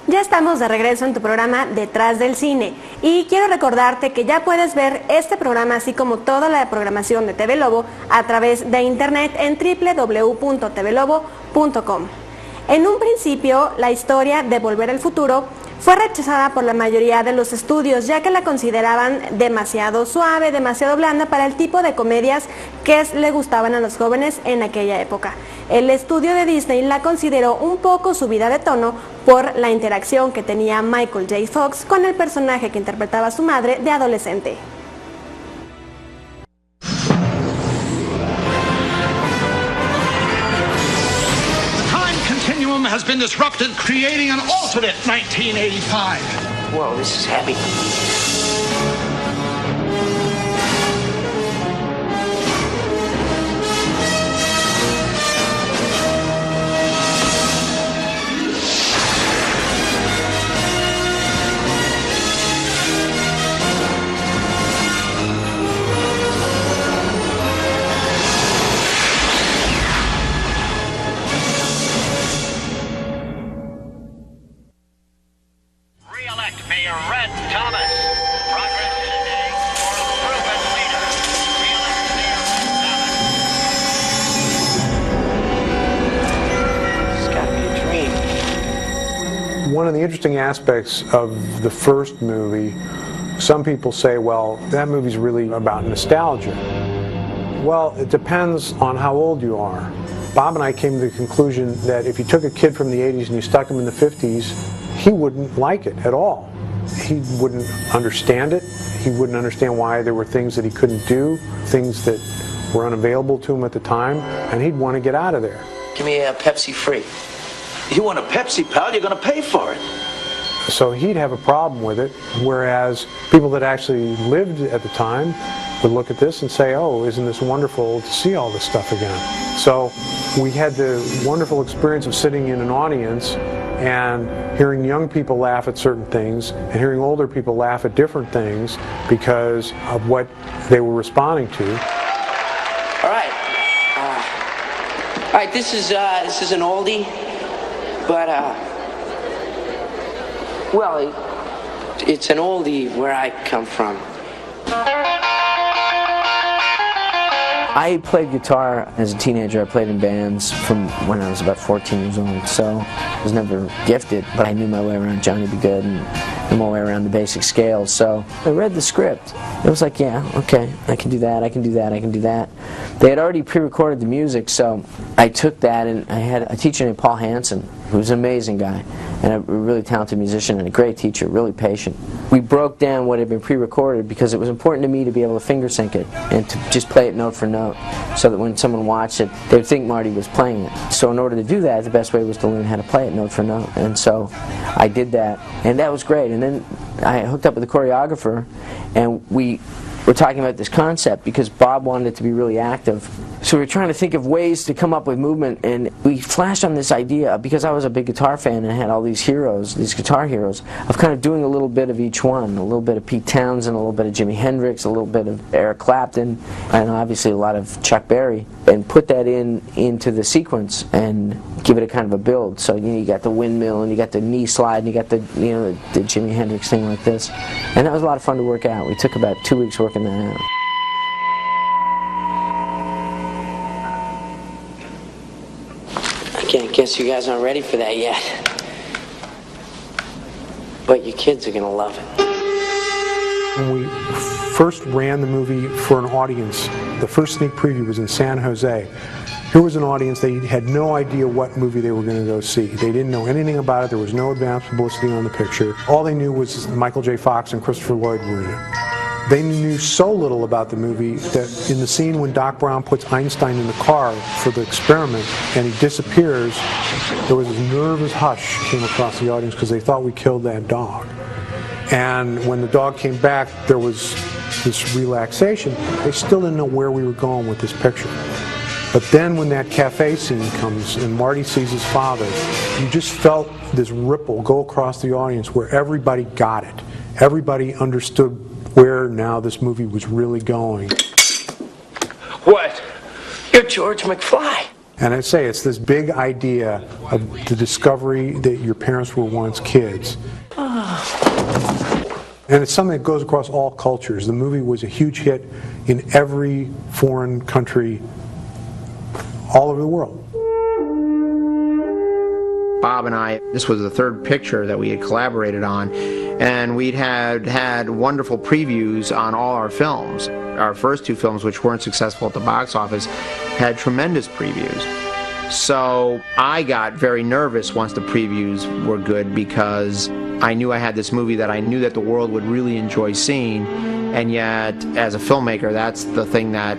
Ya estamos de regreso en tu programa Detrás del Cine y quiero recordarte que ya puedes ver este programa así como toda la programación de TV Lobo a través de internet en www.tvlobo.com. En un principio, la historia de Volver al Futuro fue rechazada por la mayoría de los estudios, ya que la consideraban demasiado suave, demasiado blanda para el tipo de comedias que le gustaban a los jóvenes en aquella época. El estudio de Disney la consideró un poco subida de tono por la interacción que tenía Michael J. Fox con el personaje que interpretaba a su madre de adolescente. Has been disrupted, creating an alternate 1985. Whoa, this is heavy. One of the interesting aspects of the first movie, some people say, well, that movie's really about nostalgia. Well, it depends on how old you are. Bob and I came to the conclusion that if you took a kid from the 80s and you stuck him in the 50s, he wouldn't like it at all. He wouldn't understand it. He wouldn't understand why there were things that he couldn't do, things that were unavailable to him at the time, and he'd want to get out of there. Give me a Pepsi free. You want a Pepsi, pal? You're going to pay for it. So he'd have a problem with it, whereas people that actually lived at the time would look at this and say, oh, isn't this wonderful to see all this stuff again? So we had the wonderful experience of sitting in an audience and hearing young people laugh at certain things and hearing older people laugh at different things because of what they were responding to. All right, this is an oldie. But, well, it's an oldie where I come from. I played guitar as a teenager. I played in bands from when I was about 14 years old, so I was never gifted, but I knew my way around Johnny B. Good and my way around the basic scales. So I read the script. It was like, yeah, okay, I can do that, I can do that, I can do that. They had already pre-recorded the music, so I took that, and I had a teacher named Paul Hansen, who was an amazing guy, and a really talented musician and a great teacher, really patient. We broke down what had been pre-recorded because it was important to me to be able to finger sync it and to just play it note for note so that when someone watched it, they would think Marty was playing it. So in order to do that, the best way was to learn how to play it note for note, and so I did that, and that was great. And then I hooked up with the choreographer, and we were talking about this concept because Bob wanted it to be really active. So we were trying to think of ways to come up with movement, and we flashed on this idea, because I was a big guitar fan and had all these heroes, these guitar heroes, of kind of doing a little bit of each one, a little bit of Pete Townsend, a little bit of Jimi Hendrix, a little bit of Eric Clapton, and obviously a lot of Chuck Berry, and put that into the sequence and give it a kind of a build. So you got the windmill, and you got the knee slide, and you got the the Jimi Hendrix thing like this, and that was a lot of fun to work out. We took about 2 weeks working that out. I guess you guys aren't ready for that yet. But your kids are gonna love it. When we first ran the movie for an audience, the first sneak preview was in San Jose. Here was an audience, they had no idea what movie they were going to go see. They didn't know anything about it, there was no advance publicity on the picture. All they knew was Michael J. Fox and Christopher Lloyd were in it. They knew so little about the movie that in the scene when Doc Brown puts Einstein in the car for the experiment and he disappears, there was this nervous hush came across the audience because they thought we killed that dog. And when the dog came back, there was this relaxation. They still didn't know where we were going with this picture. But then when that cafe scene comes and Marty sees his father, you just felt this ripple go across the audience where everybody got it. Everybody understood where now this movie was really going. What? You're George McFly. And I say it's this big idea of the discovery that your parents were once kids. And it's something that goes across all cultures. The movie was a huge hit in every foreign country all over the world. Bob and I, this was the third picture that we had collaborated on, and we'd had wonderful previews on all our films. Our first two films, which weren't successful at the box office, had tremendous previews. So I got very nervous once the previews were good, because I knew I had this movie that I knew that the world would really enjoy seeing, and yet as a filmmaker, that's the thing that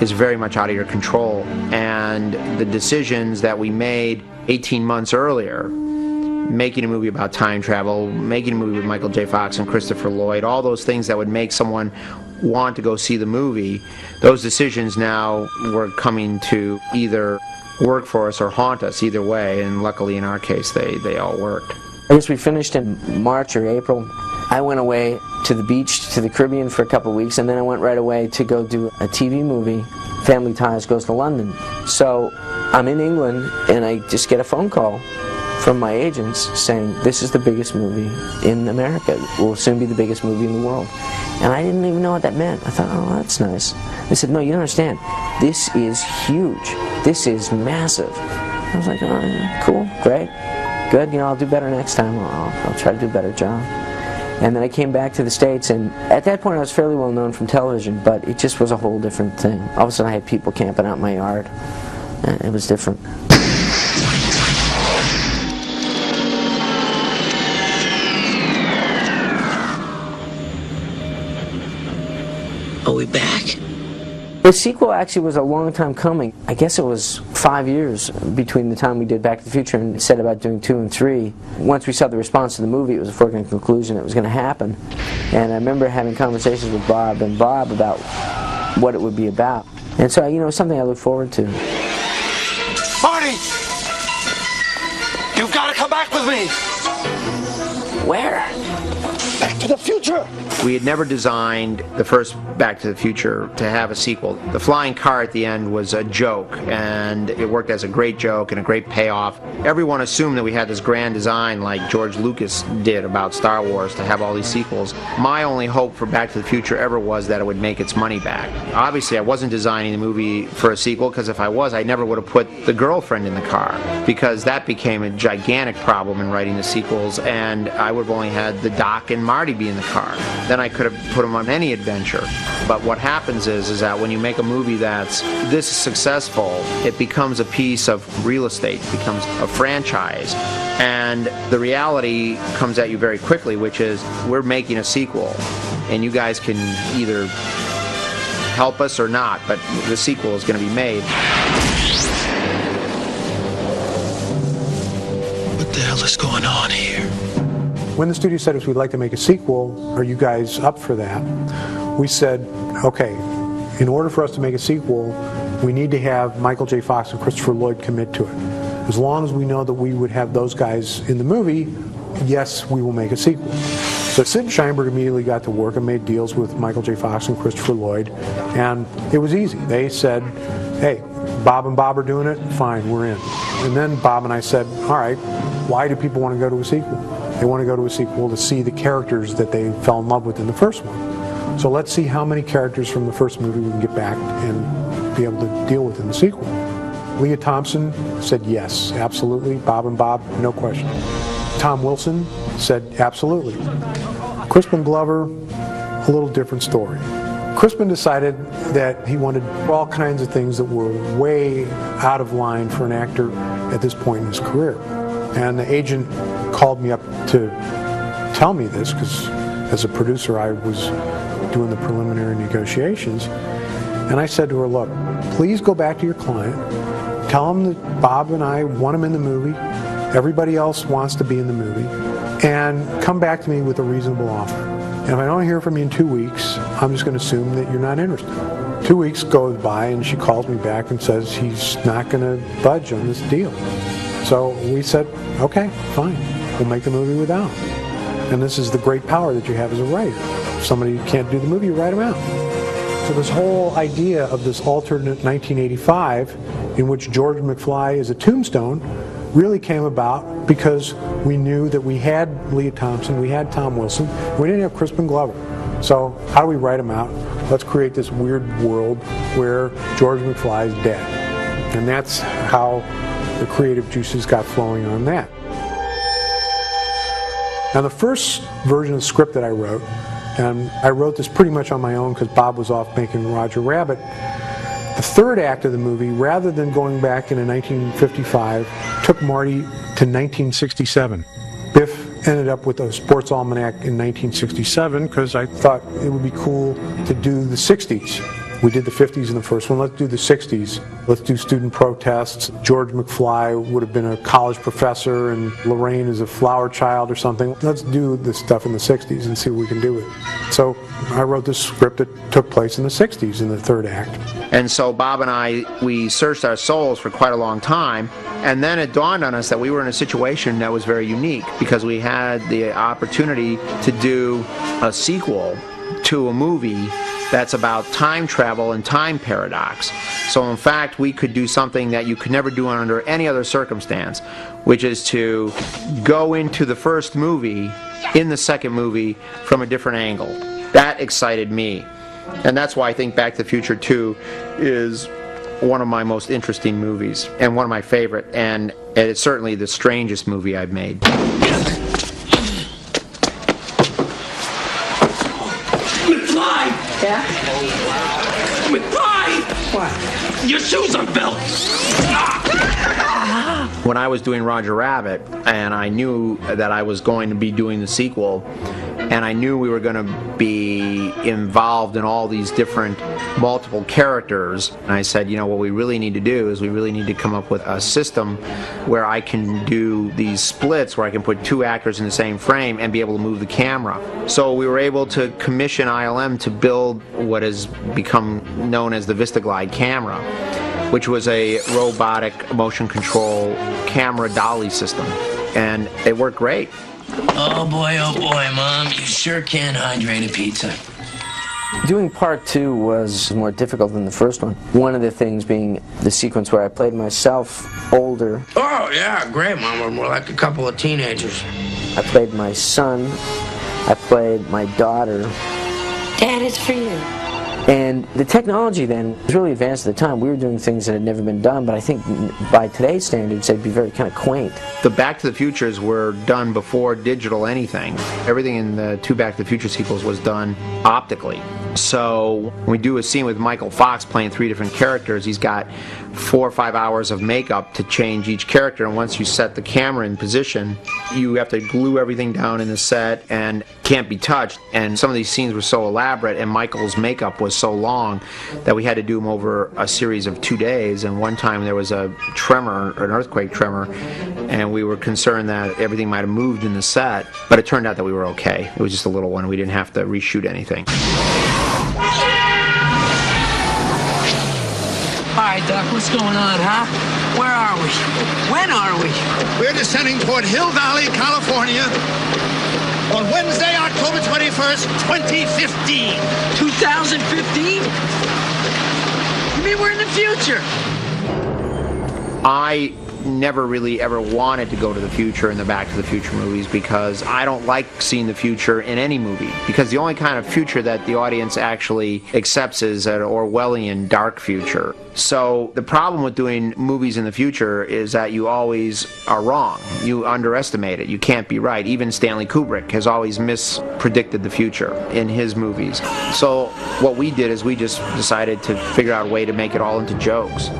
is very much out of your control. And the decisions that we made 18 months earlier, making a movie about time travel, making a movie with Michael J. Fox and Christopher Lloyd, all those things that would make someone want to go see the movie, those decisions now were coming to either work for us or haunt us, either way, and luckily in our case they all worked. I guess we finished in March or April. I went away to the beach, to the Caribbean for a couple of weeks, and then I went right away to go do a TV movie, Family Ties Goes to London. So I'm in England, and I just get a phone call from my agents saying, this is the biggest movie in America. It will soon be the biggest movie in the world. And I didn't even know what that meant. I thought, oh, that's nice. They said, no, you don't understand. This is huge. This is massive. I was like, oh, yeah, cool, great, good. You know, I'll do better next time. I'll try to do a better job. And then I came back to the States, and at that point I was fairly well known from television, but it just was a whole different thing. All of a sudden I had people camping out in my yard, and it was different. Are we back? The sequel actually was a long time coming. I guess it was 5 years between the time we did Back to the Future and said about doing 2 and 3. Once we saw the response to the movie, it was a foregone conclusion it was going to happen. And I remember having conversations with Bob about what it would be about. And so, you know, it's something I look forward to. Marty! You've got to come back with me! Where? Back to the future! We had never designed the first Back to the Future to have a sequel. The flying car at the end was a joke, and it worked as a great joke and a great payoff. Everyone assumed that we had this grand design like George Lucas did about Star Wars to have all these sequels. My only hope for Back to the Future ever was that it would make its money back. Obviously, I wasn't designing the movie for a sequel, because if I was, I never would have put the girlfriend in the car, because that became a gigantic problem in writing the sequels, and I would have only had the Doc and Marty be in the car. Then I could have put them on any adventure. But what happens is that when you make a movie that's this successful, it becomes a piece of real estate, it becomes a franchise. And the reality comes at you very quickly, which is we're making a sequel, and you guys can either help us or not, but the sequel is going to be made. What the hell is going on here? When the studio said we'd like to make a sequel, are you guys up for that? We said, okay, in order for us to make a sequel, we need to have Michael J. Fox and Christopher Lloyd commit to it. As long as we know that we would have those guys in the movie, yes, we will make a sequel. So Sid and Sheinberg immediately got to work and made deals with Michael J. Fox and Christopher Lloyd, and it was easy. They said, hey, Bob and Bob are doing it, fine, we're in. And then Bob and I said, all right, why do people want to go to a sequel? They want to go to a sequel to see the characters that they fell in love with in the first one. So let's see how many characters from the first movie we can get back and be able to deal with in the sequel. Leah Thompson said yes, absolutely. Bob and Bob, no question. Tom Wilson said absolutely. Crispin Glover, a little different story. Crispin decided that he wanted all kinds of things that were way out of line for an actor at this point in his career. And the agent called me up to tell me this, because as a producer I was doing the preliminary negotiations. And I said to her, look, please go back to your client, tell him that Bob and I want him in the movie, everybody else wants to be in the movie, and come back to me with a reasonable offer. And if I don't hear from you in 2 weeks, I'm just going to assume that you're not interested. 2 weeks goes by and she calls me back and says he's not going to budge on this deal. So we said, okay, fine, we'll make the movie without him. And this is the great power that you have as a writer. If somebody can't do the movie, you write them out. So this whole idea of this alternate 1985 in which George McFly is a tombstone, really came about because we knew that we had Leah Thompson, we had Tom Wilson, we didn't have Crispin Glover. So how do we write them out? Let's create this weird world where George McFly is dead. And that's how the creative juices got flowing on that. Now the first version of the script that I wrote, and I wrote this pretty much on my own because Bob was off making Roger Rabbit, the third act of the movie, rather than going back into 1955, took Marty to 1967. Biff ended up with a sports almanac in 1967 because I thought it would be cool to do the 60s. We did the 50s in the first one. Let's do the 60s. Let's do student protests. George McFly would have been a college professor and Lorraine is a flower child or something. Let's do this stuff in the 60s and see what we can do with it. So I wrote this script that took place in the 60s in the third act. And so Bob and I, we searched our souls for quite a long time, and then it dawned on us that we were in a situation that was very unique because we had the opportunity to do a sequel to a movie that's about time travel and time paradox. So in fact, we could do something that you could never do under any other circumstance, which is to go into the first movie in the second movie from a different angle. That excited me. And that's why I think Back to the Future 2 is one of my most interesting movies and one of my favorite, and it's certainly the strangest movie I've made. Yeah? McFly! What? Your shoes are built! When I was doing Roger Rabbit, and I knew that I was going to be doing the sequel, and I knew we were going to be involved in all these different multiple characters, and I said, you know, what we really need to do is we really need to come up with a system where I can do these splits, where I can put two actors in the same frame and be able to move the camera. So we were able to commission ILM to build what has become known as the VistaGlide camera, which was a robotic motion control camera dolly system, and it worked great. Oh boy, Mom, you sure can hydrate a pizza. Doing part two was more difficult than the first one. One of the things being the sequence where I played myself older. Oh, yeah, great, Mom. We're more like a couple of teenagers. I played my son. I played my daughter. Dad, it's for you. And the technology then was really advanced at the time. We were doing things that had never been done, but I think by today's standards, they'd be very kind of quaint. The Back to the Futures were done before digital anything. Everything in the two Back to the Future sequels was done optically. So when we do a scene with Michael Fox playing three different characters, he's got 4 or 5 hours of makeup to change each character, and once you set the camera in position, you have to glue everything down in the set and can't be touched. And some of these scenes were so elaborate and Michael's makeup was so long that we had to do them over a series of 2 days, and one time there was a tremor, an earthquake tremor, and we were concerned that everything might have moved in the set, but it turned out that we were okay. It was just a little one. We didn't have to reshoot anything. All right, Doc, what's going on, huh? Where are we? When are we? We're descending toward Hill Valley, California on Wednesday, October 21st, 2015. 2015? You mean we're in the future? I never really ever wanted to go to the future in the Back to the Future movies because I don't like seeing the future in any movie, because the only kind of future that the audience actually accepts is an Orwellian dark future. So the problem with doing movies in the future is that you always are wrong. You underestimate it. You can't be right. Even Stanley Kubrick has always mispredicted the future in his movies. So what we did is we just decided to figure out a way to make it all into jokes.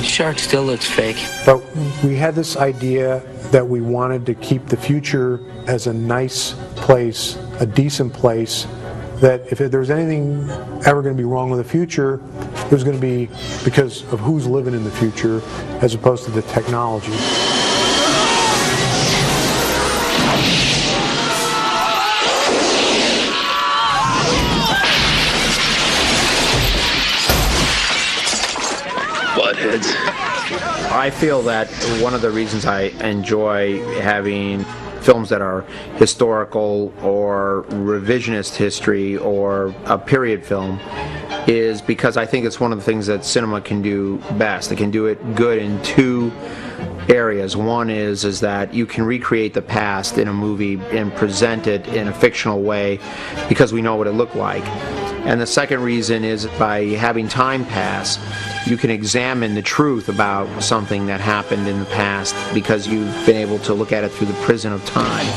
Shark still looks fake. But we had this idea that we wanted to keep the future as a nice place, a decent place, that if there was anything ever going to be wrong with the future, it was going to be because of who's living in the future as opposed to the technology. I feel that one of the reasons I enjoy having films that are historical or revisionist history or a period film is because I think it's one of the things that cinema can do best. It can do it good in two areas. One is that you can recreate the past in a movie and present it in a fictional way because we know what it looked like. And the second reason is by having time pass, you can examine the truth about something that happened in the past because you've been able to look at it through the prism of time.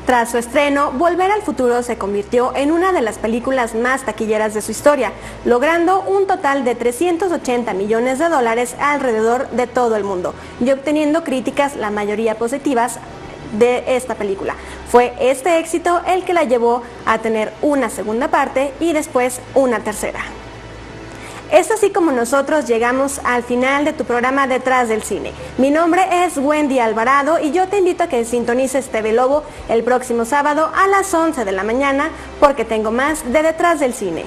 Tras su estreno, Volver al Futuro se convirtió en una de las películas más taquilleras de su historia, logrando un total de $380 millones alrededor de todo el mundo y obteniendo críticas, la mayoría positivas, de esta película. Fue este éxito el que la llevó a tener una segunda parte y después una tercera. Es así como nosotros llegamos al final de tu programa Detrás del Cine. Mi nombre es Wendy Alvarado y yo te invito a que sintonices TV Lobo el próximo sábado a las 11 de la mañana porque tengo más de Detrás del Cine.